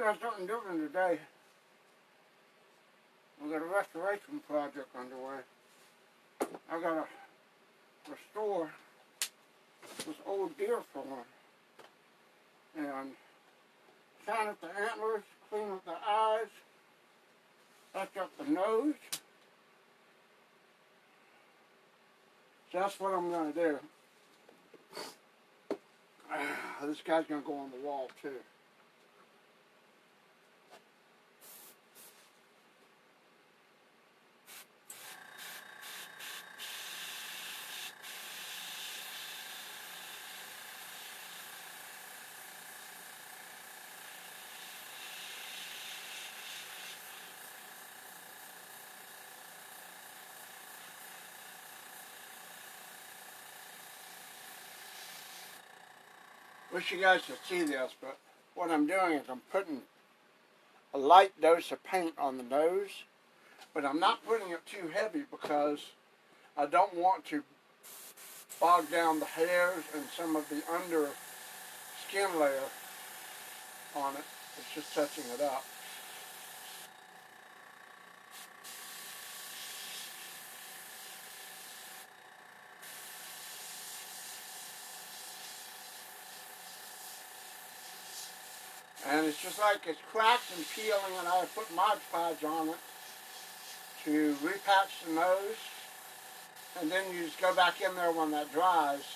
got something different today. We got a restoration project underway. I gotta restore this old deer form and shine up the antlers, clean up the eyes, touch up the nose. So that's what I'm gonna do. This guy's gonna go on the wall too. Wish you guys could see this, but what I'm doing is I'm putting a light dose of paint on the nose, but I'm not putting it too heavy because I don't want to bog down the hairs and some of the under skin layer on it. It's just touching it up. And it's just like it's cracked and peeling, and I put Mod Podge on it to repatch the nose. And then you just go back in there when that dries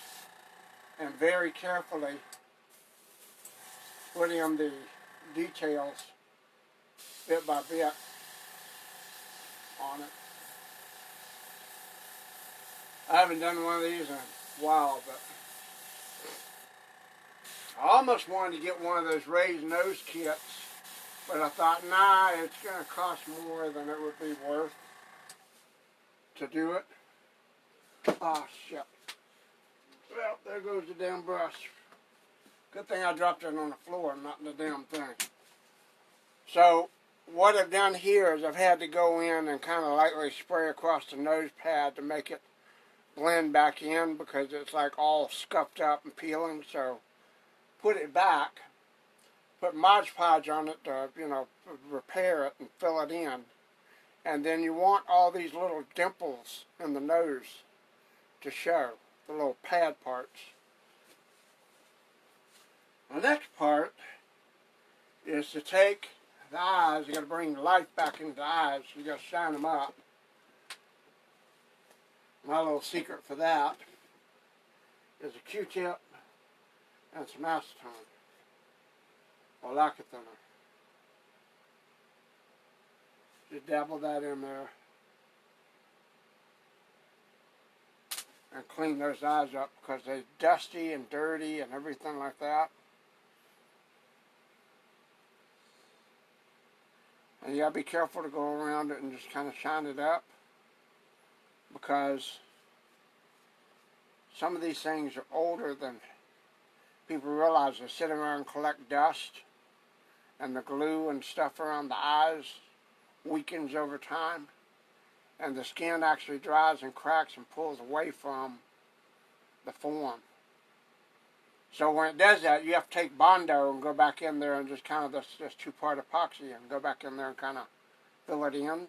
and very carefully put in the details bit by bit on it. I haven't done one of these in a while, but I almost wanted to get one of those raised nose kits, but I thought, nah, it's going to cost more than it would be worth to do it. Oh, shit. Well, there goes the damn brush. Good thing I dropped it on the floor and not in the damn thing. So, what I've done here is I've had to go in and kind of lightly spray across the nose pad to make it blend back in because it's like all scuffed up and peeling. So, put it back, put Mod Podge on it to, repair it and fill it in. And then you want all these little dimples in the nose to show, the little pad parts. The next part is to take the eyes. You got to bring life back into the eyes. You got to shine them up. My little secret for that is a Q-tip and some acetone or lacquer thinner. Just dabble that in there and clean those eyes up because they're dusty and dirty and everything like that. And you gotta be careful to go around it and just kind of shine it up because some of these things are older than people realize. They sit around and collect dust, and the glue and stuff around the eyes weakens over time, and the skin actually dries and cracks and pulls away from the form. So when it does that, you have to take Bondo and go back in there and just kind of this two-part epoxy and go back in there and kind of fill it in.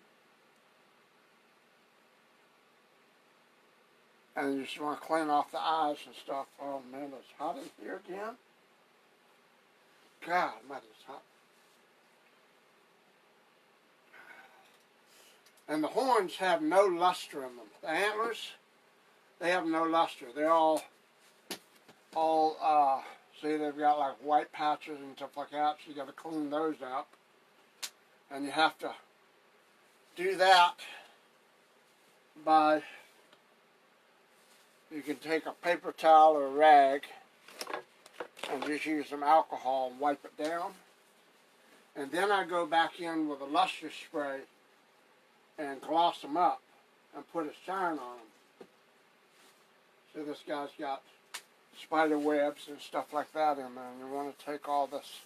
And you just want to clean off the eyes and stuff. Oh man, it's hot in here again. God, man, it's hot. And the horns have no luster in them. The antlers, they have no luster. They're all see, they've got like white patches and stuff like that, so you got to clean those up. And you have to do that by, you can take a paper towel or a rag and just use some alcohol and wipe it down. And then I go back in with a luster spray and gloss them up and put a shine on them. So this guy's got spider webs and stuff like that in there, and you want to take all this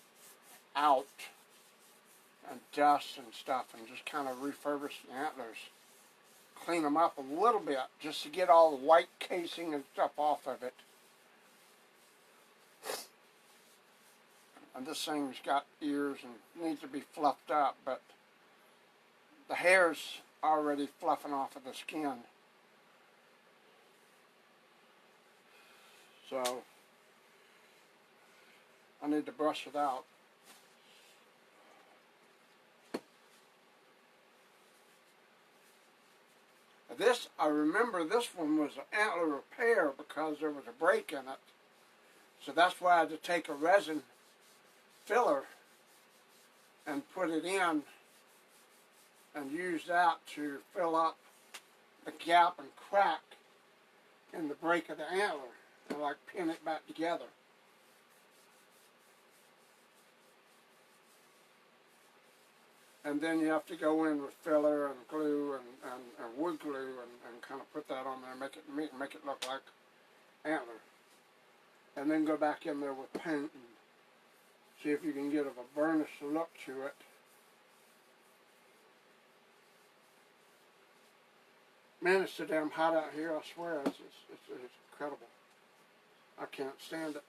out and dust and stuff and just kind of refurbish the antlers, clean them up a little bit just to get all the white casing and stuff off of it. And this thing's got ears and needs to be fluffed up, but the hair's already fluffing off of the skin. So I need to brush it out. This, I remember this one was an antler repair because there was a break in it. So that's why I had to take a resin filler and put it in and use that to fill up the gap and crack in the break of the antler and like pin it back together. And then you have to go in with filler and glue and wood glue and kind of put that on there and make it look like antler. And then go back in there with paint and see if you can get a burnished look to it. Man, it's so damn hot out here, I swear. It's incredible. I can't stand it.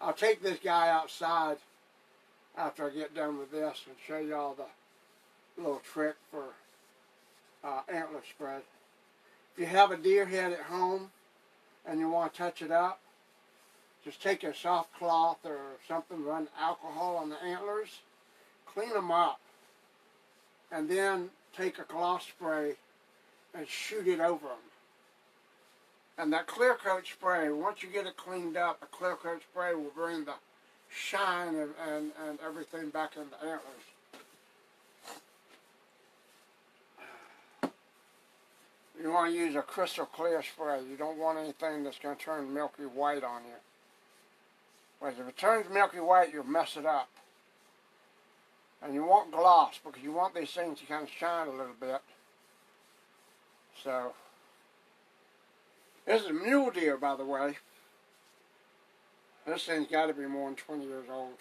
I'll take this guy outside after I get done with this and show you all the little trick for antler spread. If you have a deer head at home and you want to touch it up, just take a soft cloth or something, run alcohol on the antlers, clean them up, and then take a gloss spray and shoot it over them. And that clear coat spray, once you get it cleaned up, the clear coat spray will bring the shine and everything back in the antlers. You want to use a crystal clear spray. You don't want anything that's going to turn milky white on you. Because if it turns milky white, you'll mess it up. And you want gloss because you want these things to kind of shine a little bit. So, this is a mule deer, by the way. This thing's got to be more than 20 years old.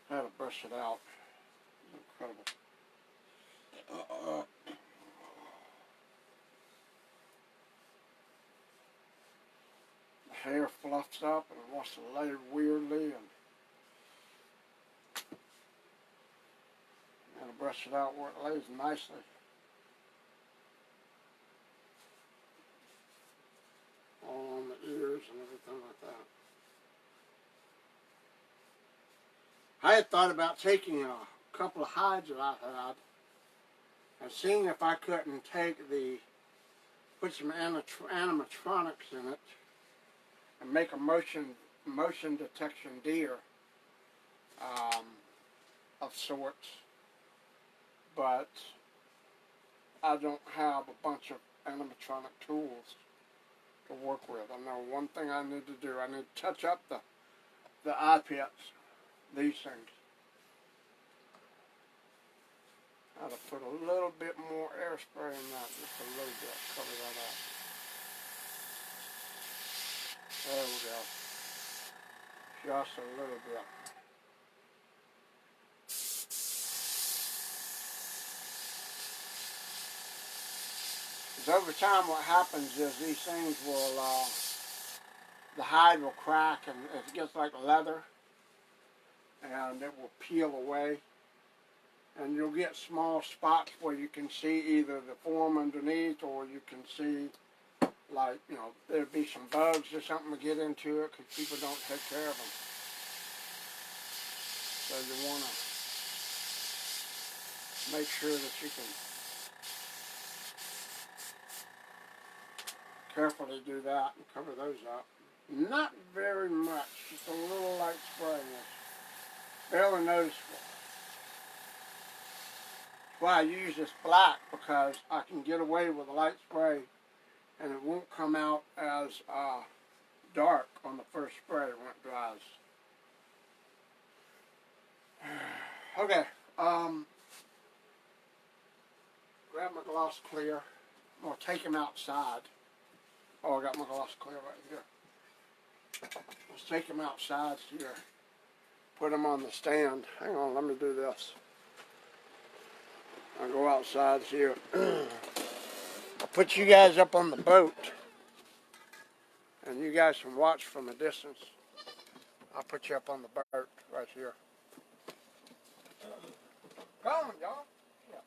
I had to brush it out. Incredible. The hair fluffs up and it wants to lay weirdly, and brush it out where it lays nicely. All on the ears and everything like that. I had thought about taking a couple of hides that I had and seeing if I couldn't put some animatronics in it and make a motion detection deer of sorts. But I don't have a bunch of animatronic tools to work with. I know one thing I need to do. I need to touch up the eye pits, these things. I ought to put a little bit more airspray in that, just a little bit, cover that up. There we go. Just a little bit. Because over time what happens is these things will, the hide will crack and it gets like leather and it will peel away. And you'll get small spots where you can see either the form underneath or you can see, like, you know, there'd be some bugs or something to get into it because people don't take care of them. So you want to make sure that you can carefully do that and cover those up. Not very much, just a little light spray. Barely noticeable. That's why I use this black, because I can get away with a light spray and it won't come out as dark on the first spray when it dries. Okay, grab my gloss clear. I'm going to take him outside. Oh, I got my gloss clear right here. Let's take him outside here. Put him on the stand. Hang on, let me do this. I'll go outside here. I'll put you guys up on the boat, and you guys can watch from a distance. I'll put you up on the boat right here. Come on, y'all. Yeah.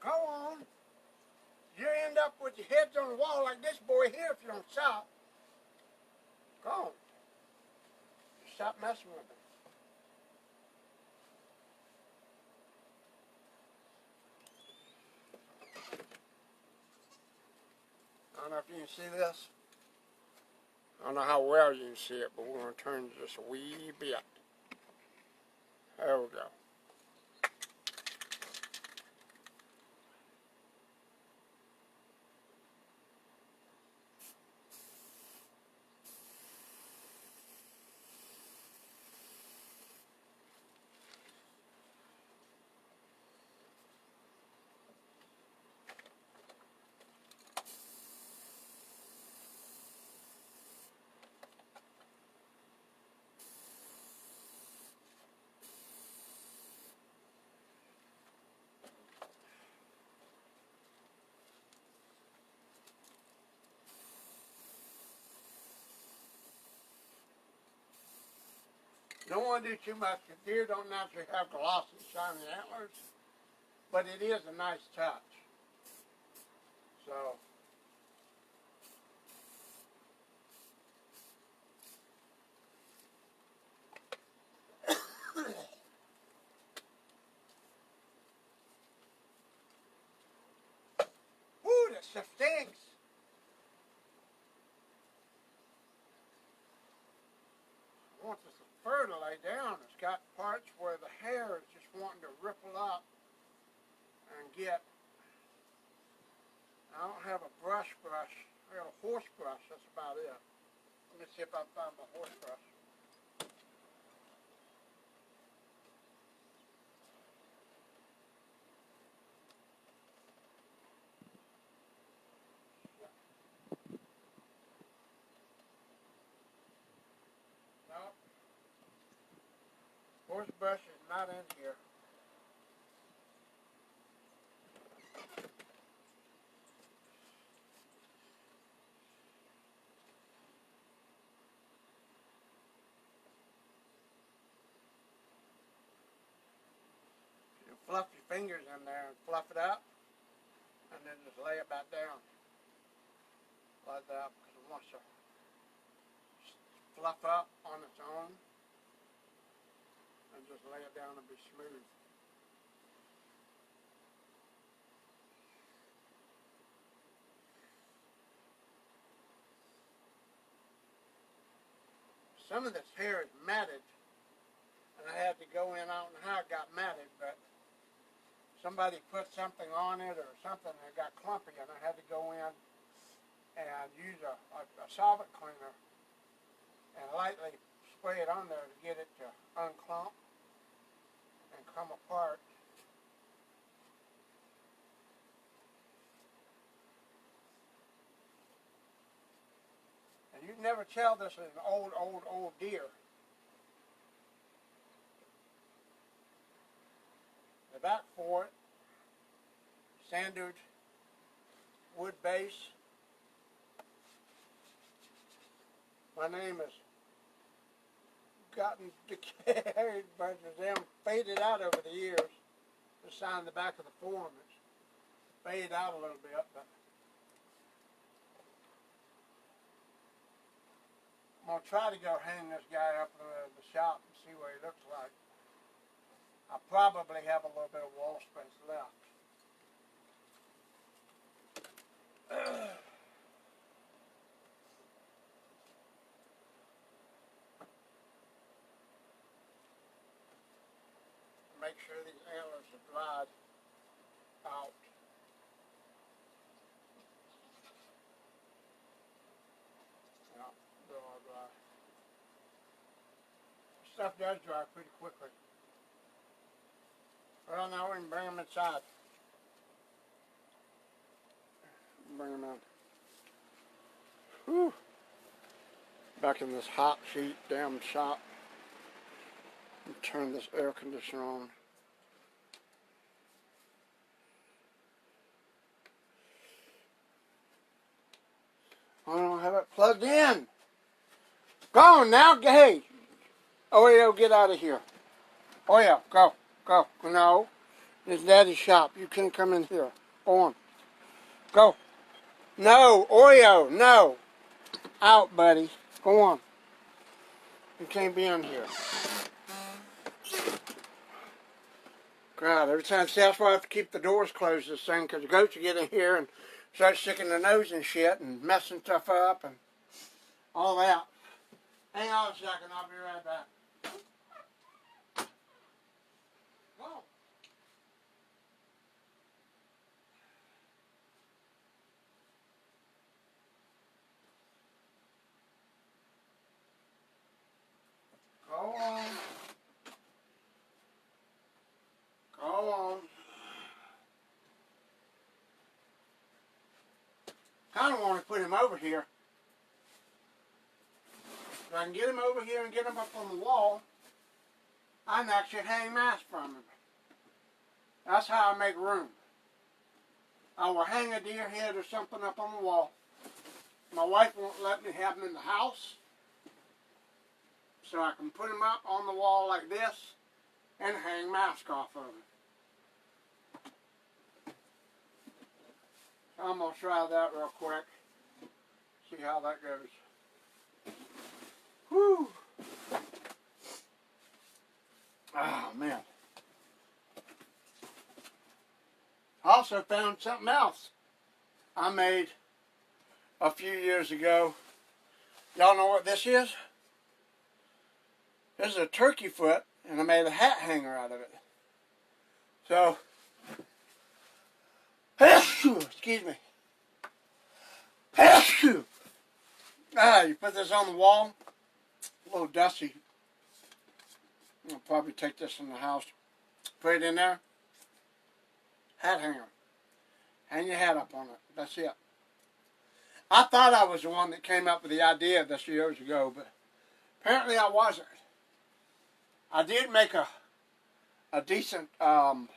Go on. You end up with your heads on the wall like this boy here if you don't stop. Go on. Stop messing with me. I don't know if you can see this. I don't know how well you can see it, but we're going to turn just a wee bit. There we go. Don't want to do too much because deer don't naturally have glossy, shiny antlers, but it is a nice touch. So, whoo, that stuff stinks. I want this fur to lay down. It's got parts where the hair is just wanting to ripple up and get. I don't have a brush. I got a horse brush. That's about it. Let me see if I can find my horse brush. No, horse brush is not in here. You fluff your fingers in there and fluff it up, and then just lay it back down like that because it wants to fluff up on its own, and just lay it down and be smooth. Some of this hair is matted, and I had to go in. I don't know how it got matted, but somebody put something on it or something and it got clumpy, and I had to go in and use a solvent cleaner and lightly spray it on there to get it to unclump and come apart. And you can never tell this is an old deer. The back for it, standard wood base. My name has gotten decayed, but them faded out over the years. The sign in the back of the form is faded out a little bit, but I'm going to try to go hang this guy up in the shop and see what he looks like. I probably have a little bit of wall space left. Make sure these antlers are dried out. Yeah, they're all dry. Stuff does dry pretty quickly. Well, now we can bring them inside. Bring them in. Whew. Back in this hot heat damn shop. Turn this air conditioner on. I don't have it plugged in. Go on now, hey. Oh yeah, get out of here. Oh yeah, go, go. No, it's Daddy's shop. You can't come in here. Go on. Go. No, Oreo, no. Out, buddy. Go on. You can't be in here. God, every time, see, that's why I have to keep the doors closed this thing, because the goats will get in here and start sticking their nose and shit and messing stuff up and all that. Hang on a second, I'll be right back. Go. Go on. Go on. Kind of want to put him over here. If I can get him over here and get him up on the wall, I can actually hang masks from him. That's how I make room. I will hang a deer head or something up on the wall. My wife won't let me have him in the house. So I can put him up on the wall like this and hang mask off of him. I'm going to try that real quick. See how that goes. Whew. Oh, man. I also found something else I made a few years ago. Y'all know what this is? This is a turkey foot, and I made a hat hanger out of it. So, excuse me. You put this on the wall, a little dusty. I'll probably take this in the house. Put it in there. Hat hanger. Hang your hat up on it. That's it. I thought I was the one that came up with the idea of this years ago, but apparently I wasn't. I did make a decent, little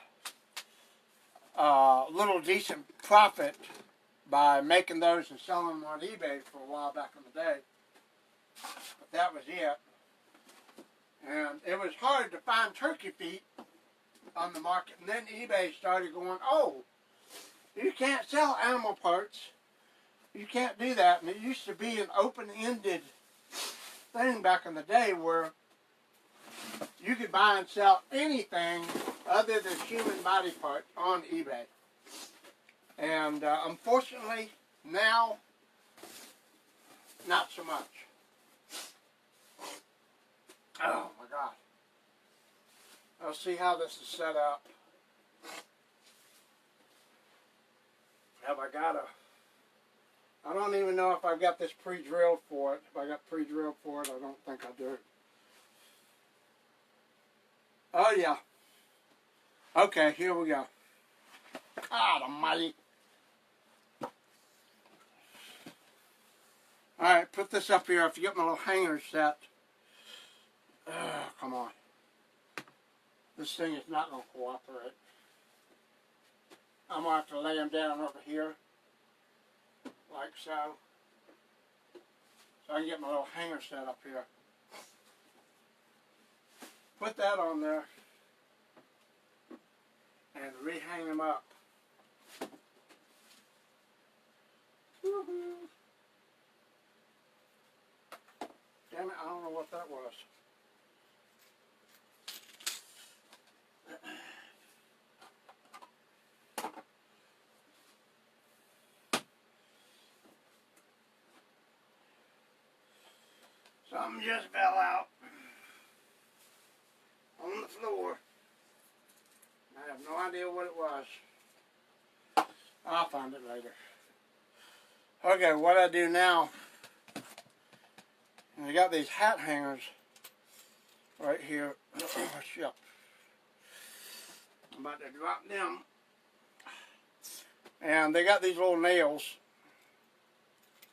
decent profit by making those and selling them on eBay for a while back in the day. But that was it. And it was hard to find turkey feet on the market. And then eBay started going, oh, you can't sell animal parts. You can't do that. And it used to be an open-ended thing back in the day where you could buy and sell anything other than human body parts on eBay. And unfortunately, now, not so much. Oh my God. Let's see how this is set up. Have I got I don't even know if I've got this pre-drilled for it. If I got pre-drilled for it, I don't think I do. Oh yeah. Okay, here we go. God almighty. Alright, put this up here. I forget my little hanger set. Come on. This thing is not going to cooperate. I'm going to have to lay him down over here. Like so. So I can get my little hanger set up here. Put that on there. And re-hang them up. Woohoo! Damn it, I don't know what that was. Something just fell out on the floor. I have no idea what it was. I'll find it later. Okay, what I do now, I got these hat hangers right here. I'm about to drop them And they got these little nails.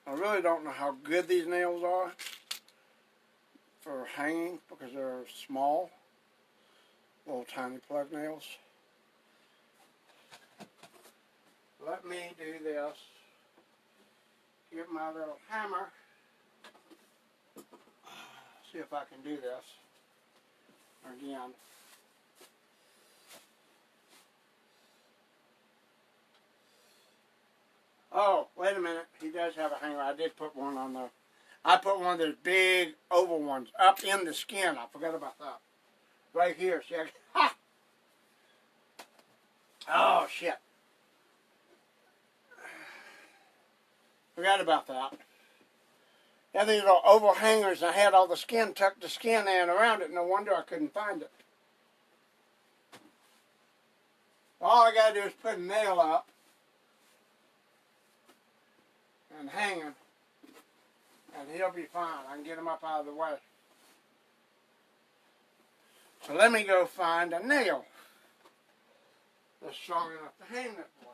I really don't know how good these nails are for hanging because they're small, little tiny plug nails. Let me do this. Get my little hammer. See if I can do this again. Oh, wait a minute. He does have a hanger. I did put one on there. I put one of those big oval ones up in the skin. I forgot about that. Right here. See, ha! Oh, shit. Forgot about that. I had these little oval hangers, and I had all the skin, tucked the skin in around it. No wonder I couldn't find it. All I got to do is put a nail up and hang him, and he'll be fine. I can get him up out of the way. So let me go find a nail that's strong enough to hang this boy.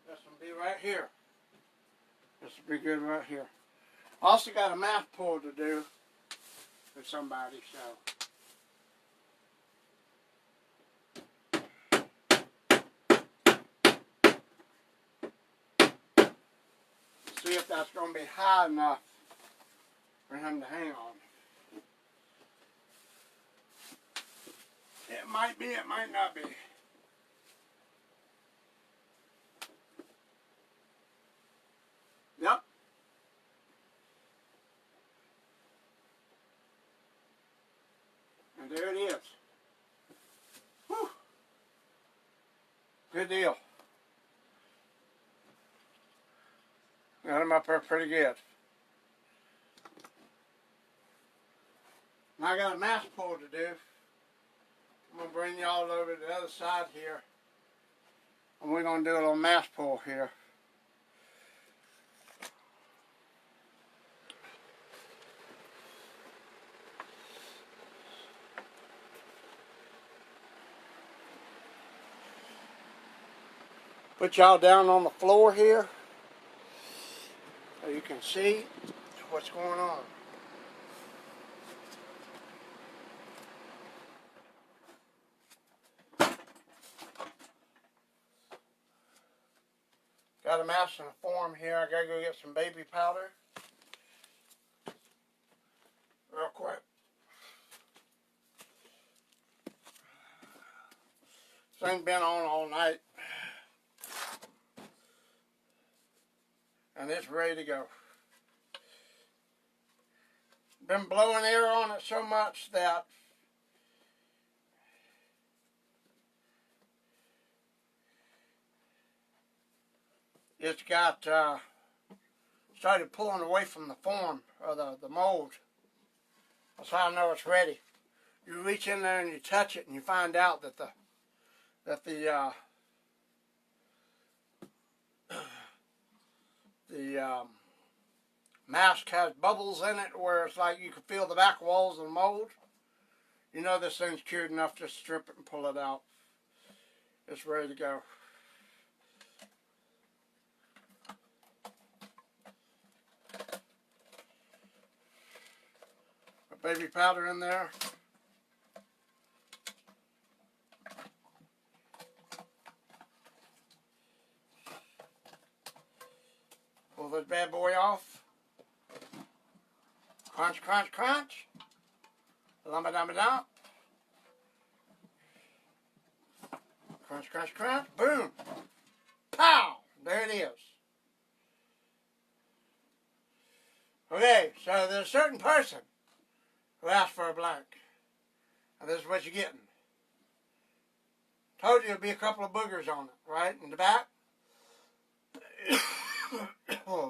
This will be right here. This will be good right here. Also got a mouth pull to do with somebody, so. See if that's going to be high enough for him to hang on. It might be, it might not be. Yep. And there it is. Whew. Good deal. Got him up there pretty good. Now I got a mask pull to do. I'm going to bring y'all over to the other side here. And we're going to do a little mask pull here. Put y'all down on the floor here so you can see what's going on. Got a mouse in a form here. I gotta go get some baby powder real quick. This thing's been on all night. And it's ready to go. Been blowing air on it so much that it's got started pulling away from the form or the mold. That's how I know it's ready. You reach in there and you touch it and you find out that the mask has bubbles in it where it's like you can feel the back walls of the mold. You know this thing's cured enough to strip it and pull it out. It's ready to go. Put baby powder in there. Pull this bad boy off. Crunch, crunch, crunch. Lumba-dumba-dump. Crunch, crunch, crunch. Boom. Pow! There it is. Okay, so there's a certain person who asked for a blank. And this is what you're getting. Told you there'd be a couple of boogers on it, right? In the back.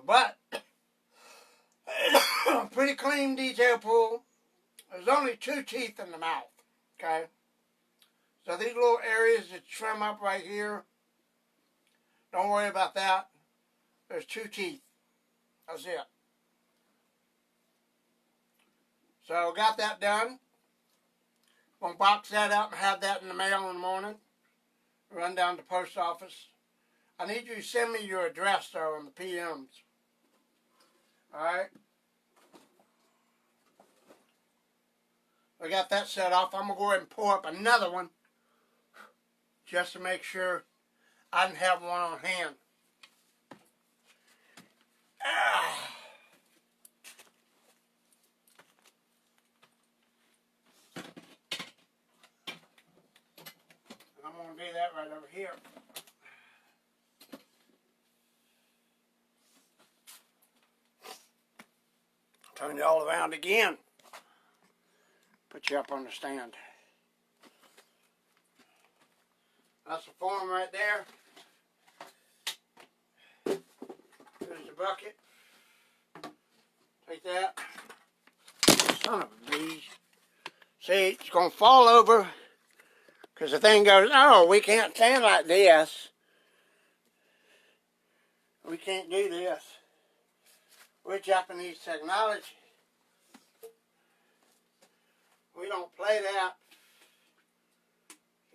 But pretty clean detail pool. There's only 2 teeth in the mouth. Okay. So these little areas that trim up right here, don't worry about that. There's 2 teeth. That's it. So got that done. Gonna box that up and have that in the mail in the morning. Run down to the post office. I need you to send me your address though on the PMs. Alright? I got that set off. I'm gonna go ahead and pour up another one just to make sure I didn't have one on hand. I'm going to do that right over here. Turn you all around again. Put you up on the stand. That's the form right there. There's the bucket. Take that. Son of a bee. See, it's going to fall over because the thing goes, oh, we can't stand like this. We can't do this. We're Japanese technology. We don't play that.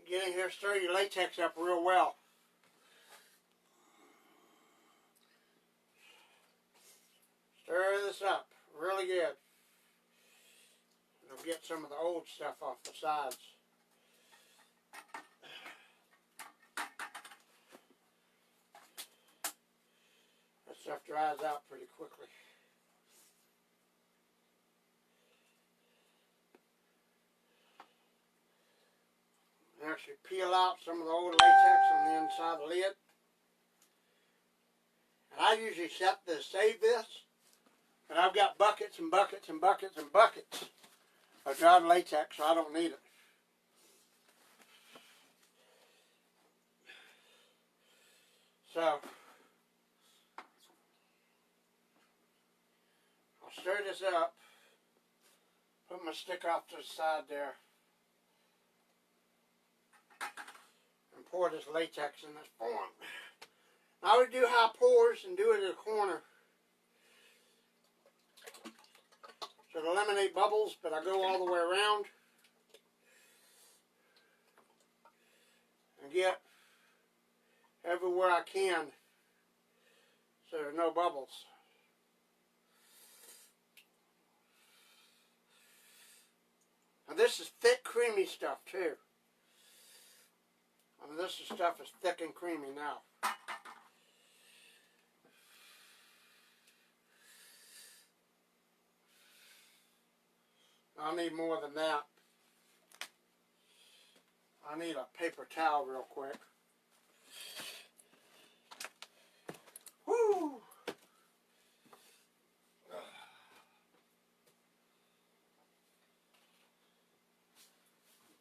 You get in here, stir your latex up real well. Stir this up really good. It'll get some of the old stuff off the sides. That stuff dries out pretty quickly. Actually peel out some of the old latex on the inside of the lid. And I usually set to save this. And I've got buckets and buckets and buckets and buckets of dried latex, so I don't need it. So, I'll stir this up. Put my stick off to the side there. And pour this latex in this form. I would do high pours and do it in a corner. So to eliminate bubbles, but I go all the way around. And get everywhere I can so there's no bubbles. Now this is thick, creamy stuff too. I mean, this stuff is thick and creamy now. I'll need more than that. I need a paper towel real quick. Woo!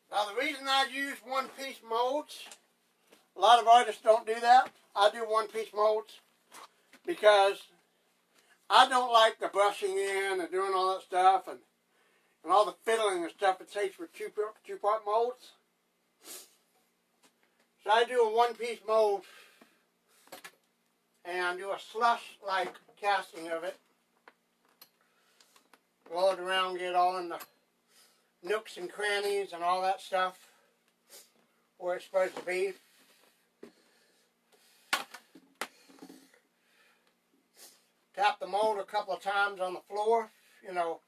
Now the reason I use one-piece molds, a lot of artists don't do that. I do one-piece molds because I don't like the brushing in and doing all that stuff and all the fiddling and stuff it takes with two-part molds. So I do a one-piece mold and do a slush-like casting of it. Roll it around, get it all in the nooks and crannies and all that stuff where it's supposed to be. Tap the mold a couple of times on the floor, you know,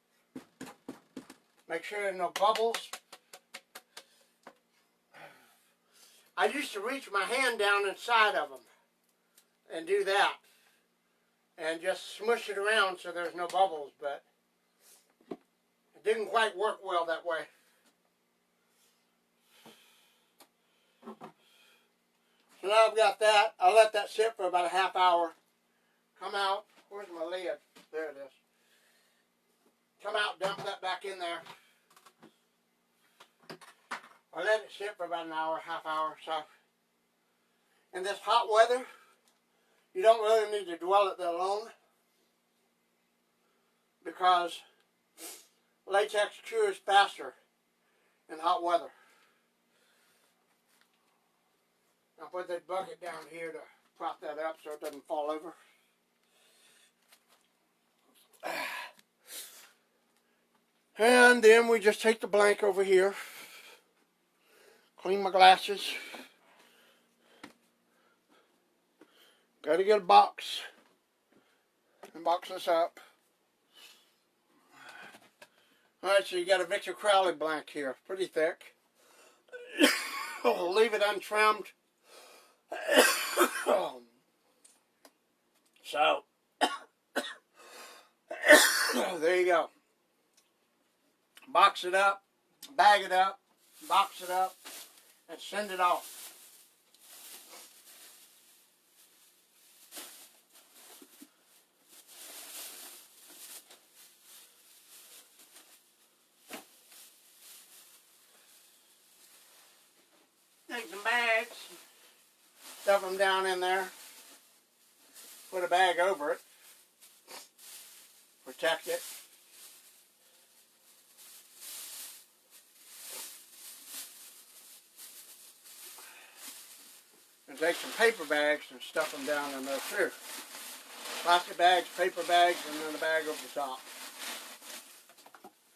make sure there are no bubbles. I used to reach my hand down inside of them and do that and just smush it around so there's no bubbles, but it didn't quite work well that way. So now I've got that. I'll let that sit for about a half hour. Come out. Where's my lid? There it is. Come out, dump that back in there. I let it sit for about an hour, half hour or so. In this hot weather, You don't really need to dwell it that long because latex cures faster in hot weather. I'll put that bucket down here to prop that up so it doesn't fall over. And then we just take the blank over here, clean my glasses. Got to get a box and box this up. Alright, so you got a Victor Crowley blank here, pretty thick. I'll leave it untrimmed. So, there you go. Box it up, bag it up, box it up, and send it off. Take some bags, stuff them down in there, put a bag over it, protect it. And take some paper bags and stuff them down in there too. Plastic bags, paper bags, and then a bag over the top.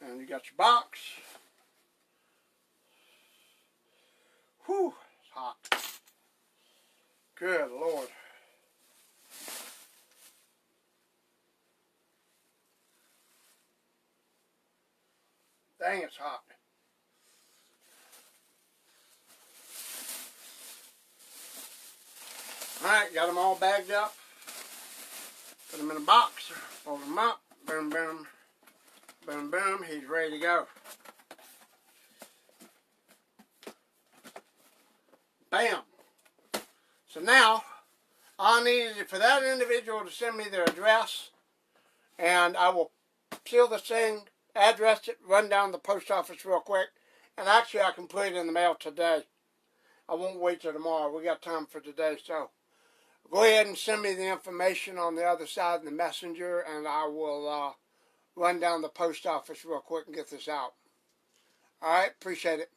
And you got your box. Whew, it's hot. Good Lord. Dang, it's hot. Alright, got them all bagged up. Put them in a box, fold them up, boom, boom, boom, boom, he's ready to go. Bam! So now, I need for that individual to send me their address, and I will seal this thing, address it, run down to the post office real quick, and actually I can put it in the mail today. I won't wait till tomorrow. We got time for today, so go ahead and send me the information on the other side in the messenger, and I will run down the post office real quick and get this out. All right, appreciate it.